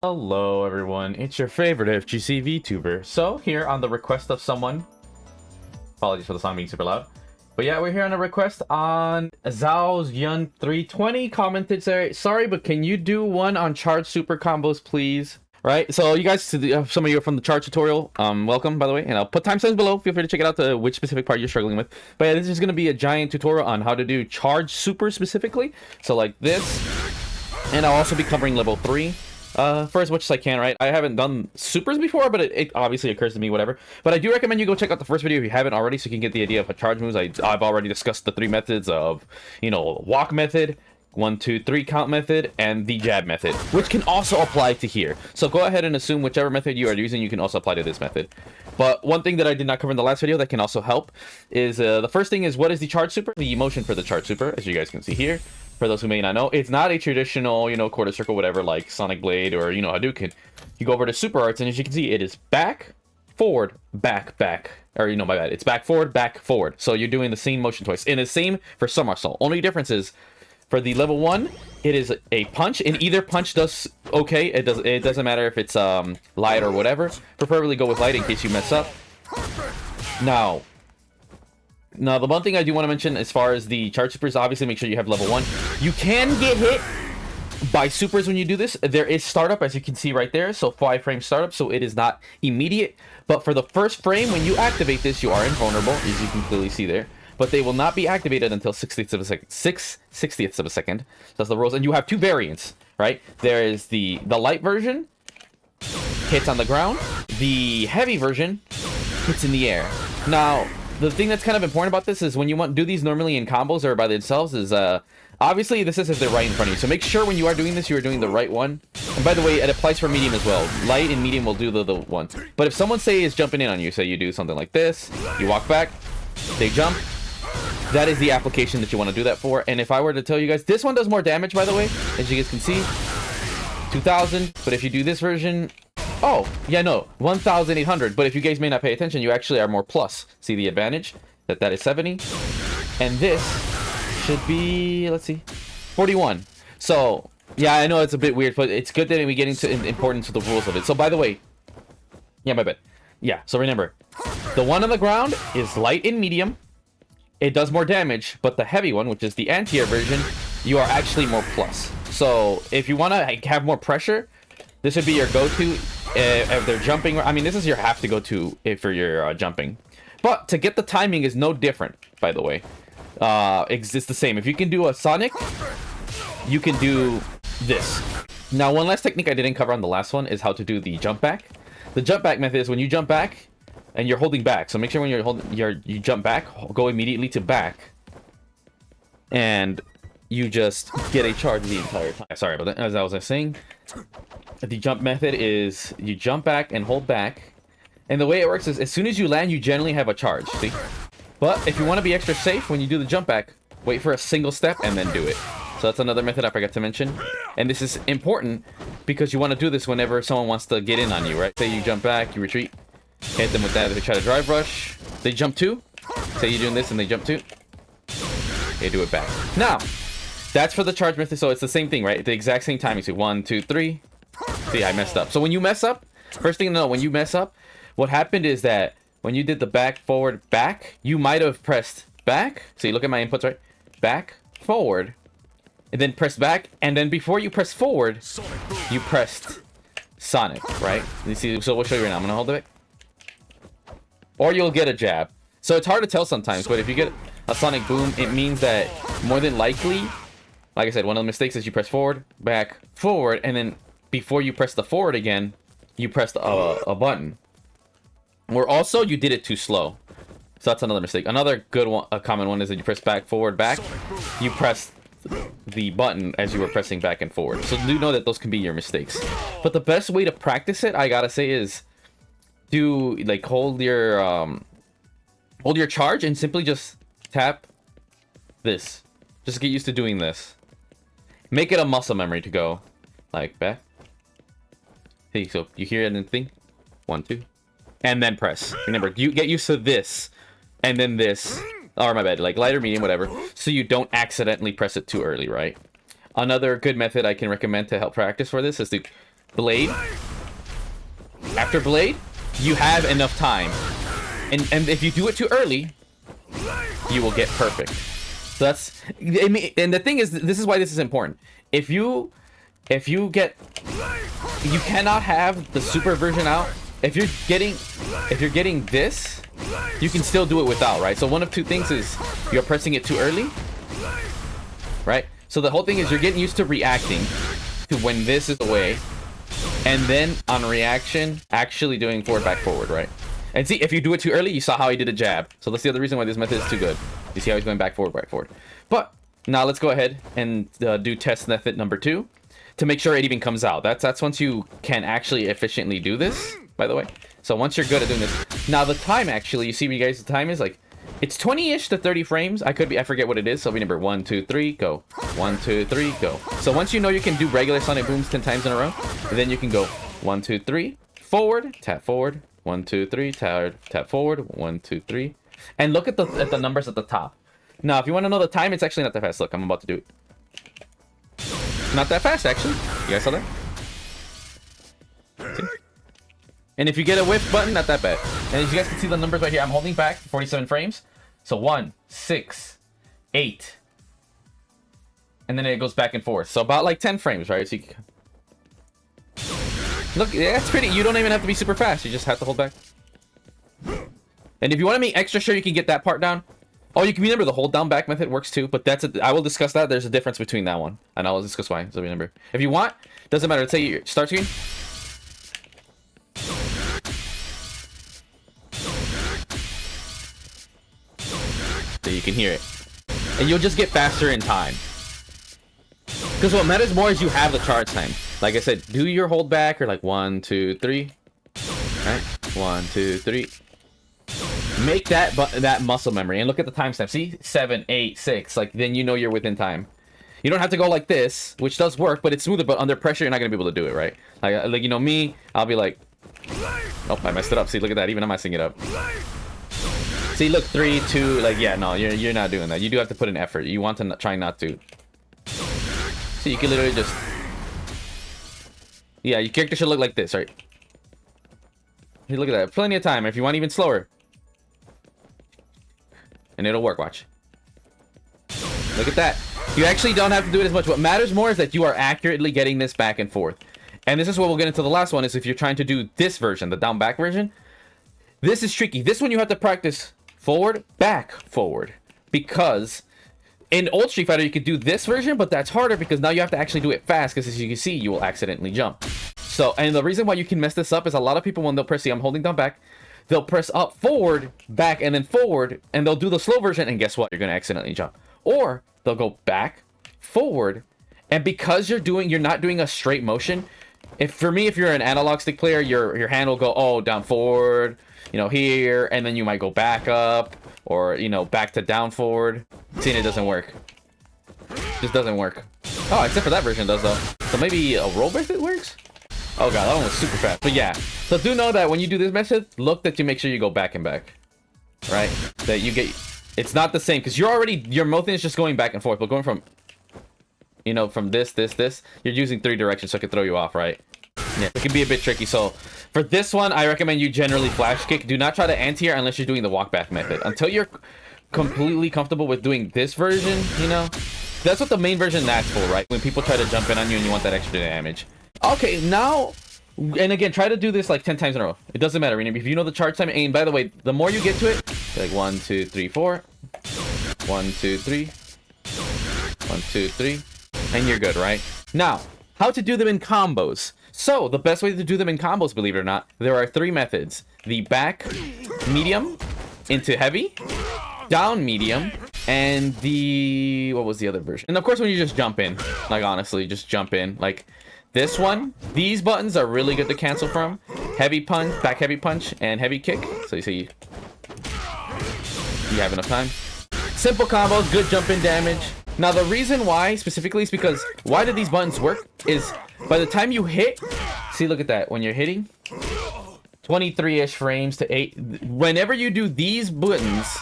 Hello everyone, it's your favorite FGC VTuber. So here on the request of someone, apologies for the song being super loud, but yeah, we're here on a request on Zhao's Yun 320 commented, sorry, but can you do one on charge super combos, please? Right, so you guys, some of you are from the charge tutorial, welcome, by the way, and I'll put timestamps below. Feel free to check it out to which specific part you're struggling with. But yeah, this is going to be a giant tutorial on how to do charge super specifically. So like this, and I'll also be covering level 3. For as much as I can, right? I haven't done supers before, but it obviously occurs to me, whatever. But I do recommend you go check out the first video if you haven't already, so you can get the idea of how charge moves. I've already discussed the 3 methods of, walk method, 1, 2, 3 count method, and the jab method, which can also apply to here. So go ahead and assume whichever method you are using, you can also apply to this method. But one thing that I did not cover in the last video that can also help is, the first thing is, what is the charge super? The motion for the charge super, as you guys can see here. For those who may not know, it's not a traditional, quarter circle, whatever, like Sonic Blade or, Hadouken. You go over to super arts, and as you can see, it is back, forward, back, back. Or, my bad. It's back, forward. So you're doing the same motion twice. And the same for somersault. Only difference is, for the level 1, it is a punch, and either punch does okay. It doesn't matter if it's light or whatever. Preferably go with light in case you mess up. Now, the one thing I do want to mention as far as the charge supers, obviously make sure you have level 1. You can get hit by supers when you do this. There is startup, as you can see right there, so 5-frame startup, so it is not immediate. But for the first frame, when you activate this, you are invulnerable, as you can clearly see there. But they will not be activated until 6/60ths of a second. 6/60ths of a second. That's the rules. And you have 2 variants, right? There is the light version, hits on the ground. The heavy version hits in the air. Now, the thing that's kind of important about this is when you want do these normally in combos or by themselves is, obviously this is if they're right in front of you. So make sure when you are doing this, you are doing the right one. And by the way, it applies for medium as well. Light and medium will do the one. But if someone, say, is jumping in on you, say you do something like this, you walk back, they jump, that is the application that you want to do that for. And if I were to tell you guys, this one does more damage, by the way, as you guys can see, 2,000. But if you do this version, oh, yeah, no, 1,800. But if you guys may not pay attention, you actually are more plus. See the advantage? That is 70. And this should be, let's see, 41. So, yeah, I know it's a bit weird, but it's good that we get into importance of the rules of it. So, by the way, yeah, my bad. Yeah, so remember, the one on the ground is light and medium. It does more damage, but the heavy one, which is the anti-air version, you are actually more plus. So, if you want to have more pressure, this would be your go-to. If they're jumping, I mean, this is your have to go to if you're jumping. But to get the timing is no different, by the way. It's the same. If you can do a Sonic, you can do this. Now, one last technique I didn't cover on the last one is how to do the jump back. The jump back method is when you jump back and you're holding back. So make sure when you jump back, go immediately to back, and you just get a charge the entire time. Sorry about that. As I was saying, the jump method is you jump back and hold back. And the way it works is as soon as you land, you generally have a charge, see? But if you want to be extra safe, when you do the jump back, wait for a single step and then do it. So that's another method I forgot to mention. And this is important because you want to do this whenever someone wants to get in on you, right? Say you jump back, you retreat, hit them with that. If they try to drive rush, they jump 2. Say you're doing this and they jump 2. They do it back. Now, that's for the charge method, so it's the same thing, right? The exact same timing. So 1, 2, 3. See, I messed up. So when you mess up, first thing to know, when you mess up, what happened is that when you did the back, forward, back, you might have pressed back. So you look at my inputs, right? Back, forward, and then press back. And then before you press forward, you pressed Sonic, right? You see, so we'll show you right now. I'm going to hold it. Or you'll get a jab. So it's hard to tell sometimes, but if you get a Sonic Boom, it means that more than likely, like I said, one of the mistakes is you press forward, back, forward, and then before you press the forward again, you pressed a button. Or also, you did it too slow. So that's another mistake. Another good one, a common one, is that you press back, forward, back. You press the button as you were pressing back and forward. So do know that those can be your mistakes. But the best way to practice it, I gotta say, is do, like, hold your charge and simply just tap this. Just get used to doing this. Make it a muscle memory to go like back. See, so you hear it and think 1, 2, and then press. Remember, you get used to this and then this, or my bad, like light or medium, whatever, so you don't accidentally press it too early, right? Another good method I can recommend to help practice for this is to blade, after blade, you have enough time. And if you do it too early, you will get perfect. So that's, I mean, and the thing is, this is why this is important. If you get, you cannot have the super version out. If you're getting this, you can still do it without, right? So one of two things is you're pressing it too early, right? So the whole thing is you're getting used to reacting to when this is away, and then on reaction, actually doing forward, back, forward, right? And see, if you do it too early, you saw how he did a jab. So that's the other reason why this method is too good. You see how he's going back, forward, back, forward. But now let's go ahead and do test method number 2 to make sure it even comes out. That's once you can actually efficiently do this, by the way. So once you're good at doing this. Now the time, actually, you see what you guys, the time is like, it's 20-ish to 30 frames. I forget what it is. So we number 1, 2, 3, go. 1, 2, 3, go. So once you know you can do regular sonic booms 10 times in a row, then you can go 1, 2, 3, forward, tap forward, 1, 2, 3, tap forward, 1, 2, 3. And look at the numbers at the top. Now, if you want to know the time, it's actually not that fast. Look, I'm about to do it. Not that fast, actually. You guys saw that? See? And if you get a whiff button, not that bad. And as you guys can see the numbers right here, I'm holding back 47 frames. So 1, 6, 8. And then it goes back and forth. So about like 10 frames, right? So you can... Look, yeah, that's pretty. You don't even have to be super fast. You just have to hold back. And if you want to make extra sure you can get that part down, oh, you can remember the hold down back method works too, but I will discuss that. There's a difference between that one, and I will discuss why. So remember, if you want, doesn't matter. Let's say your start screen. So you can hear it, and you'll just get faster in time. Because what matters more is you have the charge time. Like I said, do your hold back or like 1, 2, 3. Right? 1, 2, 3. Make that muscle memory and look at the timestamp. See, 7, 8, 6. Like then you know you're within time. You don't have to go like this, which does work, but it's smoother. But under pressure, you're not gonna be able to do it, right? Like you know me, I'll be like, oh, I messed it up. See, look at that. Even I'm messing it up. See, look, 3, 2. Like yeah, no, you're not doing that. You do have to put in effort. You want to try not to. So you can literally just, yeah, your character should look like this, right? Hey, look at that. Plenty of time. If you want even slower. And it'll work, watch. Look at that. You actually don't have to do it as much. What matters more is that you are accurately getting this back and forth. And this is what we'll get into the last one, is if you're trying to do this version, the down back version. This is tricky. This one you have to practice forward, back, forward. Because in old Street Fighter, you could do this version, but that's harder because now you have to actually do it fast, because as you can see, you will accidentally jump. So, and the reason why you can mess this up is a lot of people, when they'll press, see, I'm holding down back, they'll press up, forward, back, and then forward, and they'll do the slow version, and guess what? You're going to accidentally jump. Or they'll go back, forward, and because you're not doing a straight motion, for me, if you're an analog stick player, your hand will go, oh, down, forward, you know, here, and then you might go back up, or, you know, back to down, forward. See, it doesn't work. Just doesn't work. Oh, except for that version does, though. So maybe a roll method works? Oh god, that one was super fast. But yeah, so do know that when you do this method, look that you make sure you go back and back, right? That you get, it's not the same, because your motion is just going back and forth, but going from, you know, from this, you're using 3 directions, so it can throw you off, right? Yeah, it can be a bit tricky. So for this one, I recommend you generally flash kick. Do not try to anti-air unless you're doing the walk back method. Until you're completely comfortable with doing this version, you know, that's what the main version that's for, right? When people try to jump in on you and you want that extra damage. Okay, now, and again, try to do this like 10 times in a row. It doesn't matter. If you know the charge time, and by the way, the more you get to it, like 1, 2, 3, 4, 1, 2, 3, 1, 2, 3, and you're good, right? Now, how to do them in combos. So, the best way to do them in combos, believe it or not, there are 3 methods. The back, medium, into heavy, down medium, and the, what was the other version? And of course, when you just jump in, like honestly, just jump in, like this one, these buttons are really good to cancel from. Heavy punch, back heavy punch, and heavy kick. So you see, you have enough time. Simple combos, good jump in damage. Now the reason why specifically is because why do these buttons work is by the time you hit, see, look at that, when you're hitting 23-ish frames to 8, whenever you do these buttons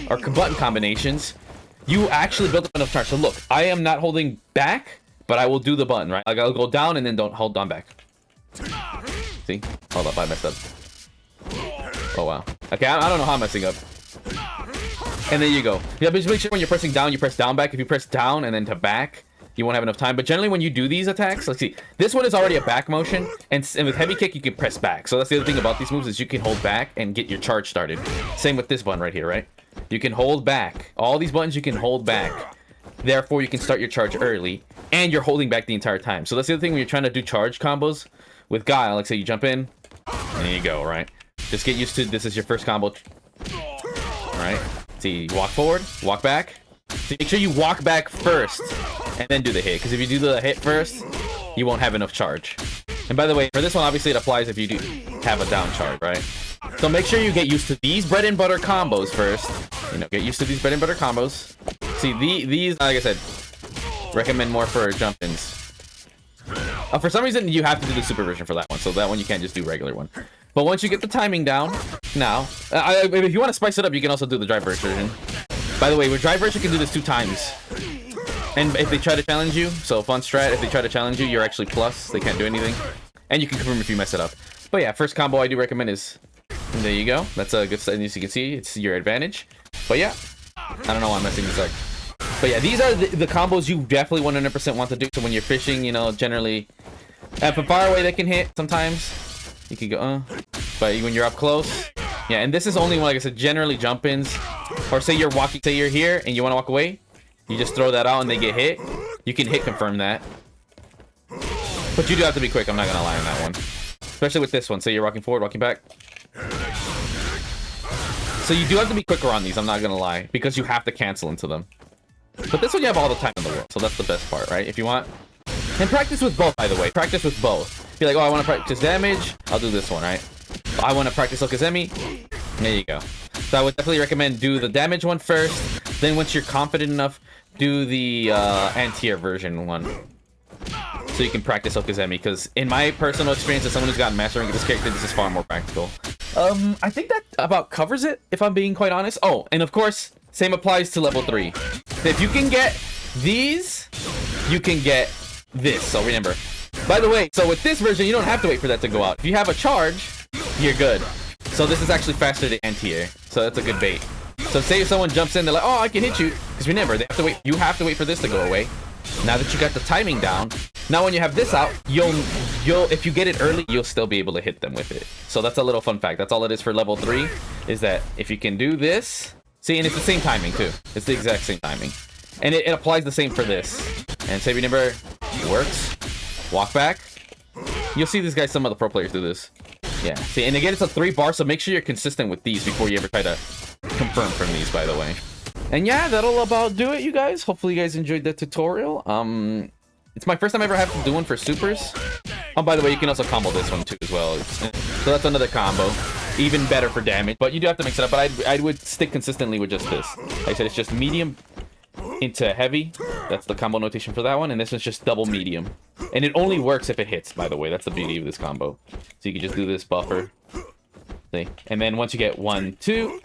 or button combinations, you actually build up enough charge. So look, I am not holding back, but I will do the button, right? Like, I'll go down and then don't hold on back. See? Hold up, I messed up. Oh, wow. Okay, I don't know how I'm messing up. And there you go. Yeah, but just make sure when you're pressing down, you press down back. If you press down and then to back, you won't have enough time. But generally, when you do these attacks, let's see. This one is already a back motion, and with heavy kick, you can press back. So that's the other thing about these moves is you can hold back and get your charge started. Same with this button right here, right? You can hold back. All these buttons you can hold back. Therefore, you can start your charge early, and you're holding back the entire time. So that's the other thing when you're trying to do charge combos with Guile. Like, say you jump in, and there you go, right? Just get used to this is your first combo. Right? See, walk forward, walk back. So make sure you walk back first and then do the hit. Because if you do the hit first, you won't have enough charge. And by the way, for this one, obviously it applies if you do have a down charge, right? So make sure you get used to these bread and butter combos first. You know, get used to these bread and butter combos. See, these, like I said, recommend more for jump-ins. For some reason, you have to do the super version for that one. So that one, you can't just do regular one. But once you get the timing down, now, if you want to spice it up, you can also do the drive version. By the way, with drive version, you can do this 2 times. And if they try to challenge you, so fun strat, if they try to challenge you, you're actually plus. They can't do anything. And you can confirm if you mess it up. But yeah, first combo I do recommend is, there you go. That's a good start. As you can see, it's your advantage. But yeah, I don't know why I'm messing this up. But yeah, these are the combos you definitely 100% want to do. So when you're fishing, you know, generally, from far away they can hit sometimes. You can go, but when you're up close, yeah, and this is only, like I said, generally jump-ins. Or say you're walking, say you're here and you want to walk away, you just throw that out and they get hit. You can hit confirm that. But you do have to be quick, I'm not gonna lie on that one. Especially with this one, say you're walking forward, walking back. So you do have to be quicker on these, I'm not gonna lie, because you have to cancel into them. But this one you have all the time in the world, so that's the best part, right? If you want. And practice with both, by the way. Practice with both. Be like, oh, I want to practice damage. I'll do this one, right? I want to practice okezemi. There you go. So I would definitely recommend do the damage one first. Then once you're confident enough, do the anti-air version one. So you can practice okezemi. Because in my personal experience as someone who's gotten mastering this character, this is far more practical. I think that about covers it, if I'm being quite honest. Oh, and of course, same applies to level 3. If you can get these, you can get this. So remember. By the way, so with this version, you don't have to wait for that to go out. If you have a charge, you're good. So this is actually faster than anti-air. So that's a good bait. So say if someone jumps in, they're like, oh, I can hit you. Because remember, they have to wait. You have to wait for this to go away. Now that you got the timing down, now when you have this out, you'll if you get it early, you'll still be able to hit them with it. So that's a little fun fact. That's all it is for level 3, is that if you can do this, see, and it's the same timing too. It's the exact same timing. And it applies the same for this. And say remember, it works. Walk back. You'll see these guys, some of the pro players do this. Yeah, see, and again, it's a 3 bar, so make sure you're consistent with these before you ever try to confirm from these, by the way. And yeah, that'll about do it, you guys. Hopefully you guys enjoyed the tutorial. It's my first time ever having to do one for supers. Oh, by the way, you can also combo this one too as well. So that's another combo. Even better for damage, but you do have to mix it up. But I would stick consistently with just this. Like I said, it's just medium into heavy. That's the combo notation for that one. And this one's just double medium. And it only works if it hits, by the way. That's the beauty of this combo. So you can just do this buffer. See? And then once you get 1, 2.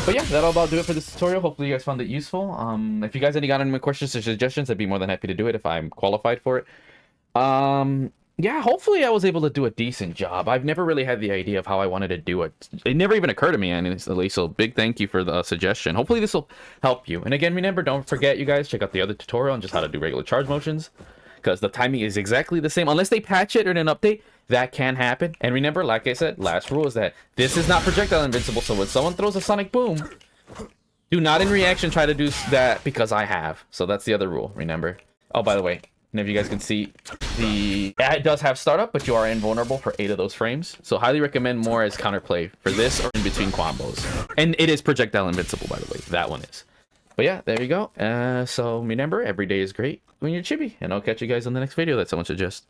But yeah, that'll about do it for this tutorial. Hopefully you guys found it useful. If you guys got any more questions or suggestions, I'd be more than happy to do it if I'm qualified for it. Yeah, hopefully I was able to do a decent job. I've never really had the idea of how I wanted to do it. It never even occurred to me, honestly, so big thank you for the suggestion. Hopefully this will help you. And again, remember, don't forget, you guys, check out the other tutorial on just how to do regular charge motions, because the timing is exactly the same. Unless they patch it or in an update, that can happen. And remember, like I said, last rule is that this is not projectile invincible, so when someone throws a sonic boom, do not in reaction try to do that because I have. So that's the other rule, remember. Oh, by the way, and if you guys can see, it does have startup, but you are invulnerable for 8 of those frames. So highly recommend more as counterplay for this or in between combos. And it is projectile invincible, by the way. That one is. But yeah, there you go. So remember, every day is great when you're chibi. And I'll catch you guys on the next video that someone suggests.